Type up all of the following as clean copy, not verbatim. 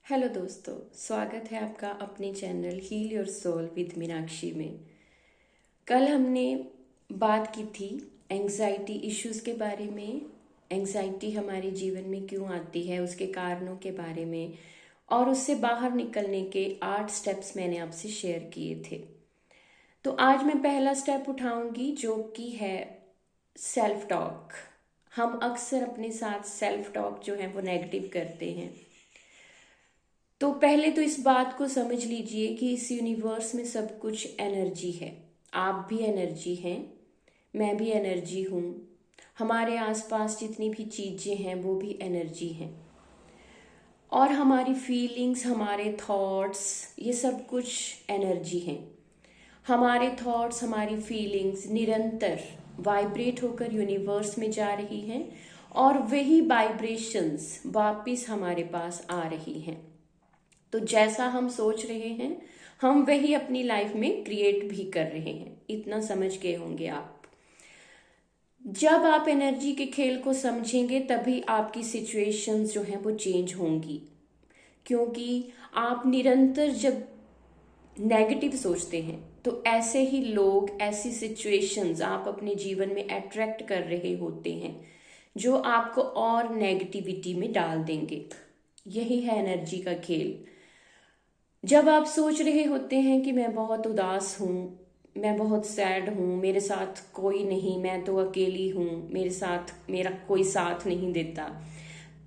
Hello दोस्तों, स्वागत है आपका अपने channel heal your soul with Meenakshi में। कल हमने बात की थी एंजाइटी इश्यूज़ के बारे में। एंजाइटी हमारे जीवन में क्यों आती है, उसके कारणों के बारे में, और उससे बाहर निकलने के 8 स्टेप्स मैंने आपसे शेयर किए थे। तो आज मैं पहला स्टेप उठाऊंगी जो कि है सेल्फ टॉक। हम अक्सर अपने साथ सेल्फ टॉक जो है वो नेगेटिव करते हैं। तो पहले तो इस बात को समझ लीजिए कि इस यूनिवर्स में सब कुछ एनर्जी है। आप भी एनर्जी हैं, मैं भी एनर्जी हूँ। हमारे आसपास जितनी भी चीज़ें हैं वो भी एनर्जी हैं। और हमारी फीलिंग्स, हमारे थॉट्स, ये सब कुछ एनर्जी हैं। हमारे थॉट्स, हमारी फीलिंग्स निरंतर वाइब्रेट होकर यूनिवर्स में जा रही हैं और वही वाइब्रेशंस वापस हमारे पास आ रही हैं। तो जैसा हम सोच रहे हैं हम वही अपनी लाइफ में क्रिएट भी कर रहे हैं। इतना समझ गए होंगे आप। जब आप एनर्जी के खेल को समझेंगे तभी आपकी सिचुएशंस जो हैं वो चेंज होंगी, क्योंकि आप निरंतर जब नेगेटिव सोचते हैं तो ऐसे ही लोग, ऐसी सिचुएशंस आप अपने जीवन में अट्रैक्ट कर रहे होते हैं जो आपको और नेगेटिविटी में डाल देंगे। यही है एनर्जी का खेल। जब आप सोच रहे होते हैं कि मैं बहुत उदास हूँ, मैं बहुत सैड हूँ, मेरे साथ कोई नहीं, मैं तो अकेली हूँ, मेरे साथ मेरा कोई साथ नहीं देता,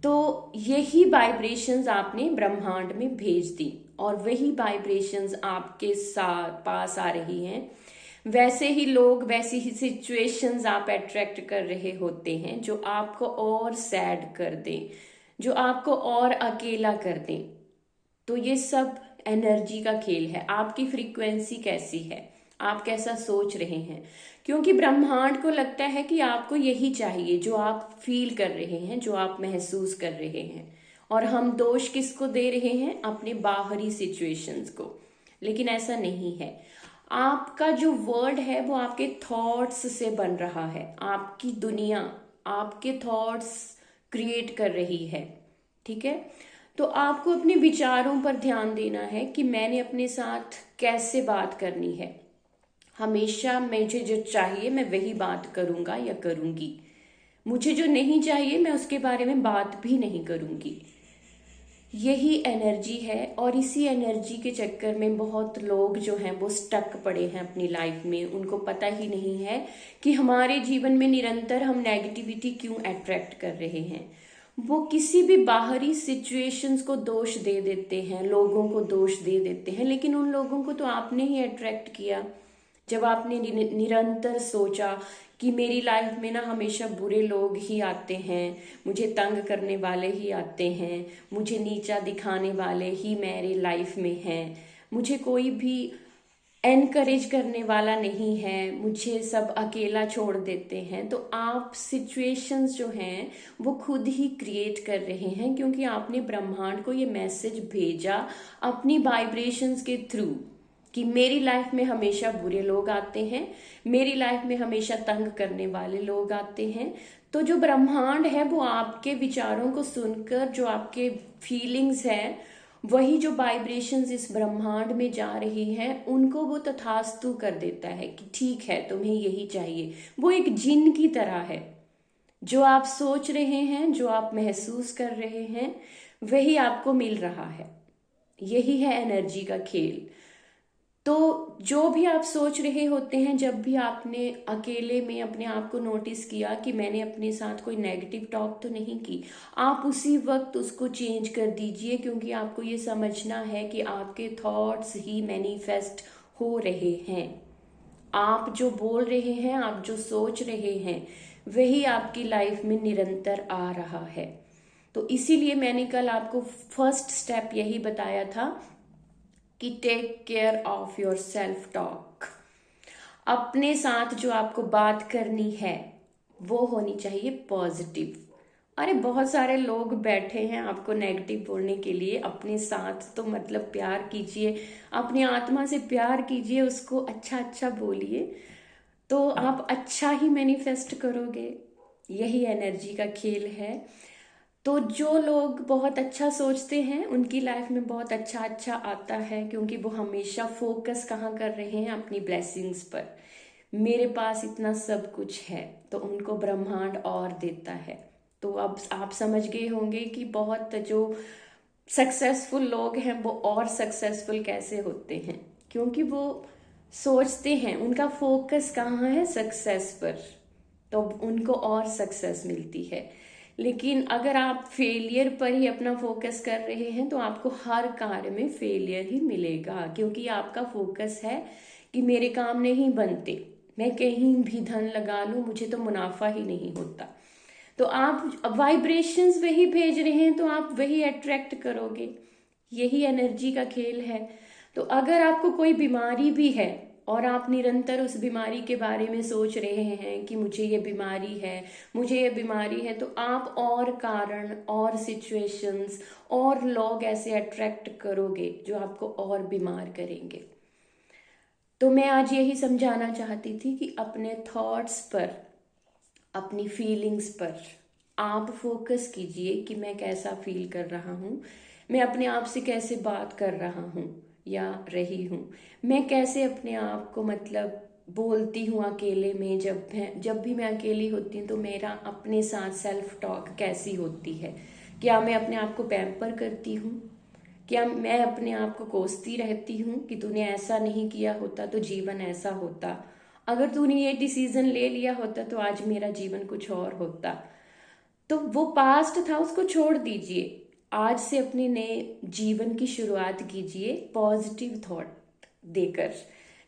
तो यही वाइब्रेशंस आपने ब्रह्मांड में भेज दी और वही वाइब्रेशंस आपके साथ पास आ रही हैं। वैसे ही लोग, वैसी ही सिचुएशंस आप अट्रैक्ट कर रहे होते हैं जो आपको और सैड कर दें, जो आपको और अकेला कर दें। तो ये सब एनर्जी का खेल है। आपकी फ्रीक्वेंसी कैसी है, आप कैसा सोच रहे हैं, क्योंकि ब्रह्मांड को लगता है कि आपको यही चाहिए जो आप फील कर रहे हैं, जो आप महसूस कर रहे हैं। और हम दोष किसको दे रहे हैं? अपने बाहरी सिचुएशंस को। लेकिन ऐसा नहीं है। आपका जो वर्ल्ड है वो आपके थॉट्स से बन रहा है। आपकी दुनिया आपके थॉट्स क्रिएट कर रही है। ठीक है। तो आपको अपने विचारों पर ध्यान देना है कि मैंने अपने साथ कैसे बात करनी है। हमेशा मुझे जो चाहिए मैं वही बात करूंगा या करूंगी। मुझे जो नहीं चाहिए मैं उसके बारे में बात भी नहीं करूंगी। यही एनर्जी है और इसी एनर्जी के चक्कर में बहुत लोग जो हैं वो स्टक पड़े हैं अपनी लाइफ में। उनको पता ही नहीं है कि हमारे जीवन में निरंतर हम नेगेटिविटी क्यों अट्रैक्ट कर रहे हैं। वो किसी भी बाहरी सिचुएशंस को दोष दे देते हैं, लोगों को दोष दे देते हैं, लेकिन उन लोगों को तो आपने ही अट्रैक्ट किया। जब आपने निरंतर सोचा कि मेरी लाइफ में ना हमेशा बुरे लोग ही आते हैं, मुझे तंग करने वाले ही आते हैं, मुझे नीचा दिखाने वाले ही मेरी लाइफ में हैं, मुझे कोई भी एनकरेज करने वाला नहीं है, मुझे सब अकेला छोड़ देते हैं, तो आप सिचुएशंस जो हैं वो खुद ही क्रिएट कर रहे हैं, क्योंकि आपने ब्रह्मांड को ये मैसेज भेजा अपनी वाइब्रेशंस के थ्रू कि मेरी लाइफ में हमेशा बुरे लोग आते हैं, मेरी लाइफ में हमेशा तंग करने वाले लोग आते हैं। तो जो ब्रह्मांड है वो आपके विचारों को सुनकर, जो आपके फीलिंग्स हैं, वही जो वाइब्रेशंस इस ब्रह्मांड में जा रही हैं, उनको वो तथास्तु कर देता है कि ठीक है, तुम्हें यही चाहिए। वो एक जिन की तरह है। जो आप सोच रहे हैं, जो आप महसूस कर रहे हैं, वही आपको मिल रहा है। यही है एनर्जी का खेल। तो जो भी आप सोच रहे होते हैं, जब भी आपने अकेले में अपने आप को नोटिस किया कि मैंने अपने साथ कोई नेगेटिव टॉक तो नहीं की, आप उसी वक्त उसको चेंज कर दीजिए, क्योंकि आपको ये समझना है कि आपके थॉट्स ही मैनिफेस्ट हो रहे हैं। आप जो बोल रहे हैं, आप जो सोच रहे हैं, वही आपकी लाइफ में निरंतर आ रहा है। तो इसीलिए मैंने कल आपको फर्स्ट स्टेप यही बताया था कि take care of yourself talk. अपने साथ जो आपको बात करनी है वो होनी चाहिए पॉजिटिव। अरे बहुत सारे लोग बैठे हैं आपको नेगेटिव बोलने के लिए। अपने साथ तो मतलब प्यार कीजिए, अपनी आत्मा से प्यार कीजिए, उसको अच्छा अच्छा बोलिए, तो आप अच्छा ही मैनिफेस्ट करोगे। यही एनर्जी का खेल है। तो जो लोग बहुत अच्छा सोचते हैं उनकी लाइफ में बहुत अच्छा अच्छा आता है, क्योंकि वो हमेशा फोकस कहाँ कर रहे हैं, अपनी ब्लेसिंग्स पर। मेरे पास इतना सब कुछ है, तो उनको ब्रह्मांड और देता है। तो अब आप समझ गए होंगे कि बहुत जो सक्सेसफुल लोग हैं वो और सक्सेसफुल कैसे होते हैं, क्योंकि वो सोचते हैं, उनका फोकस कहाँ है, सक्सेस पर। तो उनको और सक्सेस मिलती है। लेकिन अगर आप फेलियर पर ही अपना फोकस कर रहे हैं तो आपको हर कार्य में फेलियर ही मिलेगा, क्योंकि आपका फोकस है कि मेरे काम नहीं बनते, मैं कहीं भी धन लगा लूं मुझे तो मुनाफा ही नहीं होता। तो आप वाइब्रेशंस वही भेज रहे हैं तो आप वही अट्रैक्ट करोगे। यही एनर्जी का खेल है। तो अगर आपको कोई बीमारी भी है और आप निरंतर उस बीमारी के बारे में सोच रहे हैं कि मुझे ये बीमारी है, मुझे ये बीमारी है, तो आप और कारण और सिचुएशंस और लोग ऐसे अट्रैक्ट करोगे जो आपको और बीमार करेंगे। तो मैं आज यही समझाना चाहती थी कि अपने थॉट्स पर, अपनी फीलिंग्स पर आप फोकस कीजिए कि मैं कैसा फील कर रहा हूँ, मैं अपने आप से कैसे बात कर रहा हूँ या रही हूँ, मैं कैसे अपने आप को मतलब बोलती हूँ अकेले में। जब भी मैं अकेली होती हूँ तो मेरा अपने साथ सेल्फ टॉक कैसी होती है। क्या मैं अपने आप को पैम्पर करती हूँ, क्या मैं अपने आप को कोसती रहती हूँ कि तूने ऐसा नहीं किया होता तो जीवन ऐसा होता, अगर तूने ये डिसीजन ले लिया होता तो आज मेरा जीवन कुछ और होता। तो वो पास्ट था, उसको छोड़ दीजिए। आज से अपने नए जीवन की शुरुआत कीजिए पॉजिटिव थॉट देकर,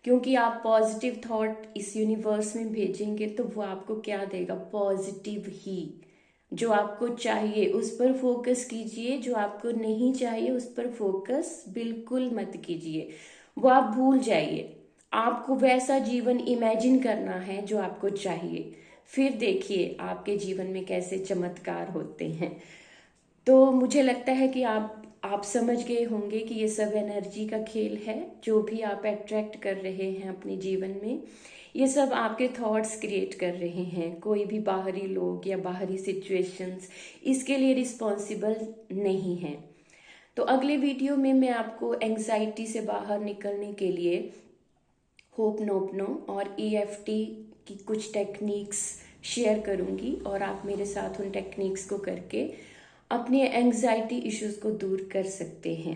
क्योंकि आप पॉजिटिव थॉट इस यूनिवर्स में भेजेंगे तो वो आपको क्या देगा, पॉजिटिव ही। जो आपको चाहिए उस पर फोकस कीजिए, जो आपको नहीं चाहिए उस पर फोकस बिल्कुल मत कीजिए, वो आप भूल जाइए। आपको वैसा जीवन इमेजिन करना है जो आपको चाहिए, फिर देखिए आपके जीवन में कैसे चमत्कार होते हैं। तो मुझे लगता है कि आप समझ गए होंगे कि ये सब एनर्जी का खेल है। जो भी आप अट्रैक्ट कर रहे हैं अपने जीवन में, ये सब आपके थॉट्स क्रिएट कर रहे हैं। कोई भी बाहरी लोग या बाहरी सिचुएशंस इसके लिए रिस्पॉन्सिबल नहीं है। तो अगले वीडियो में मैं आपको एंग्जाइटी से बाहर निकलने के लिए होपनोपनो और EFT की कुछ टेक्निक्स शेयर करूंगी, और आप मेरे साथ उन टेक्निक्स को करके अपने एंग्जाइटी इश्यूज को दूर कर सकते हैं।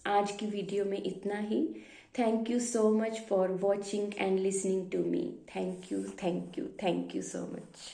आज की वीडियो में इतना ही। Thank you so much for watching and listening to me. Thank you, thank you, thank you so much.